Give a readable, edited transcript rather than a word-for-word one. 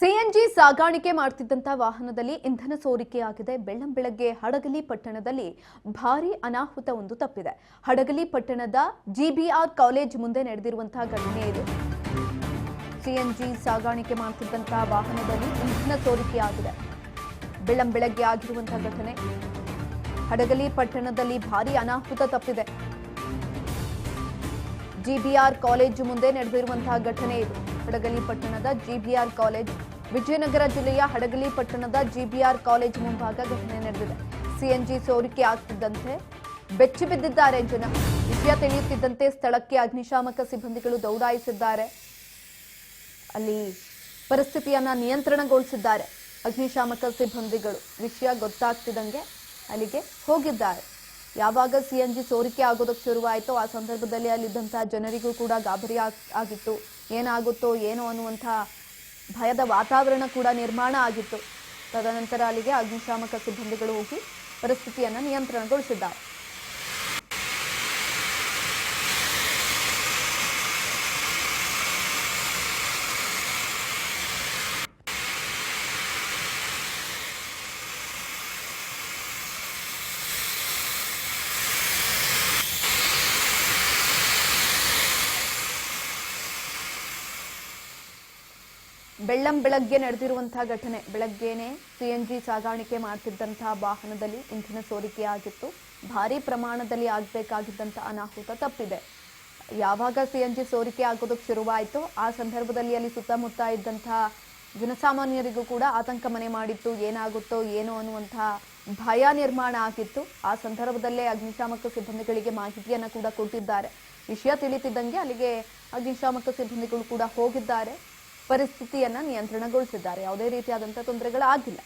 CNG ಸಾಗಾಣಿಕೆ ಮಾಡುತ್ತಿದ್ದಂತ ವಾಹನದಲ್ಲಿ ಇಂಧನ ಸೋರಿಕೆಯಾಗಿದೆ. ಬೆಳ್ಳಂಬೆಳಗ್ಗೆ ಹಡಗಲಿ ಪಟ್ಟಣದಲ್ಲಿ ಭಾರೀ ಅನಾಹುತವೊಂದು ತಪ್ಪಿದೆ. ಹಡಗಲಿ ಪಟ್ಟಣದ ಜಿಬಿಆರ್ ಕಾಲೇಜ್ ಮುಂದೆ ನಡೆದಿರುವಂತಹ ಘಟನೆ ಇದು. ಸಿಎನ್ಜಿ ಸಾಗಾಣಿಕೆ ಮಾಡುತ್ತಿದ್ದಂತ ವಾಹನದಲ್ಲಿ ಇಂಧನ ಸೋರಿಕೆಯಾಗಿದೆ. ಬೆಳ್ಳಂಬೆಳಗ್ಗೆ ಆಗಿರುವಂತಹ ಘಟನೆ. ಹಡಗಲಿ ಪಟ್ಟಣದಲ್ಲಿ ಭಾರೀ ಅನಾಹುತ ತಪ್ಪಿದೆ. ಜಿಬಿಆರ್ ಕಾಲೇಜ್ ಮುಂದೆ ನಡೆದಿರುವಂತಹ ಘಟನೆ ಇದು. ಹಡಗಲಿ ಪಟ್ಟಣದ ಜಿಬಿಆರ್ ಕಾಲೇಜ್, ವಿಜಯನಗರ ಜಿಲ್ಲೆಯ ಹಡಗಲಿ ಪಟ್ಟಣದ ಜಿಬಿಆರ್ ಕಾಲೇಜ್ ಮುಂಭಾಗ ಘಟನೆ ನಡೆದಿದೆ. ಸಿಎನ್ಜಿ ಸೋರಿಕೆ ಆಗ್ತಿದ್ದಂತೆ ಬೆಚ್ಚಿ ಬಿದ್ದಿದ್ದಾರೆ ಜನ. ವಿಷಯ ತಿಳಿಯುತ್ತಿದ್ದಂತೆ ಸ್ಥಳಕ್ಕೆ ಅಗ್ನಿಶಾಮಕ ಸಿಬ್ಬಂದಿಗಳು ದೌಡಾಯಿಸಿದ್ದಾರೆ. ಅಲ್ಲಿ ಪರಿಸ್ಥಿತಿಯನ್ನ ನಿಯಂತ್ರಣಗೊಳಿಸಿದ್ದಾರೆ ಅಗ್ನಿಶಾಮಕ ಸಿಬ್ಬಂದಿಗಳು. ವಿಷಯ ಗೊತ್ತಾಗ್ತಿದ್ದಂಗೆ ಅಲ್ಲಿಗೆ ಹೋಗಿದ್ದಾರೆ. ಯಾವಾಗ ಸಿಎನ್ಜಿ ಸೋರಿಕೆ ಆಗೋದಕ್ಕೆ ಶುರುವಾಯಿತು ಆ ಸಂದರ್ಭದಲ್ಲಿ ಅಲ್ಲಿದ್ದಂತಹ ಜನರಿಗೂ ಕೂಡ ಗಾಬರಿ ಆಗಿತ್ತು. ಏನಾಗುತ್ತೋ ಏನೋ ಅನ್ನುವಂಥ ಭಯದ ವಾತಾವರಣ ಕೂಡ ನಿರ್ಮಾಣ ಆಗಿತ್ತು. ತದನಂತರ ಅಲ್ಲಿಗೆ ಅಗ್ನಿಶಾಮಕ ಸಿಬ್ಬಂದಿಗಳು ಹೋಗಿ ಪರಿಸ್ಥಿತಿಯನ್ನು ನಿಯಂತ್ರಣಗೊಳಿಸಿದ್ದಾರೆ. ಬೆಳ್ಳಂಬೆಳಗ್ಗೆ ನಡೆದಿರುವಂತಹ ಘಟನೆ. ಬೆಳಗ್ಗೆನೆ ಸಿಎನ್ಜಿ ಸಾಗಾಣಿಕೆ ಮಾಡ್ತಿದ್ದಂತಹ ವಾಹನದಲ್ಲಿ ಇಂಧನ ಸೋರಿಕೆಯಾಗಿತ್ತು. ಭಾರೀ ಪ್ರಮಾಣದಲ್ಲಿ ಆಗಬೇಕಾಗಿದ್ದಂತಹ ಅನಾಹುತ ತಪ್ಪಿದೆ. ಯಾವಾಗ ಸಿಎನ್ಜಿ ಸೋರಿಕೆ ಆಗೋದಕ್ಕೆ ಶುರುವಾಯಿತು ಆ ಸಂದರ್ಭದಲ್ಲಿ ಅಲ್ಲಿ ಸುತ್ತಮುತ್ತ ಇದ್ದಂತಹ ಜನಸಾಮಾನ್ಯರಿಗೂ ಕೂಡ ಆತಂಕ ಮನೆ ಮಾಡಿತ್ತು. ಏನಾಗುತ್ತೋ ಏನೋ ಅನ್ನುವಂತಹ ಭಯ ನಿರ್ಮಾಣ ಆಗಿತ್ತು. ಆ ಸಂದರ್ಭದಲ್ಲೇ ಅಗ್ನಿಶಾಮಕ ಸಿಬ್ಬಂದಿಗಳಿಗೆ ಮಾಹಿತಿಯನ್ನು ಕೂಡ ಕೊಟ್ಟಿದ್ದಾರೆ. ವಿಷಯ ತಿಳಿತಿದ್ದಂಗೆ ಅಲ್ಲಿಗೆ ಅಗ್ನಿಶಾಮಕ ಸಿಬ್ಬಂದಿಗಳು ಕೂಡ ಹೋಗಿದ್ದಾರೆ. ಪರಿಸ್ಥಿತಿಯನ್ನ ನಿಯಂತ್ರಣಗೊಳಿಸಿದ್ದಾರೆ. ಯಾವುದೇ ರೀತಿಯಾದಂತಹ ತೊಂದರೆಗಳಾಗಿಲ್ಲ.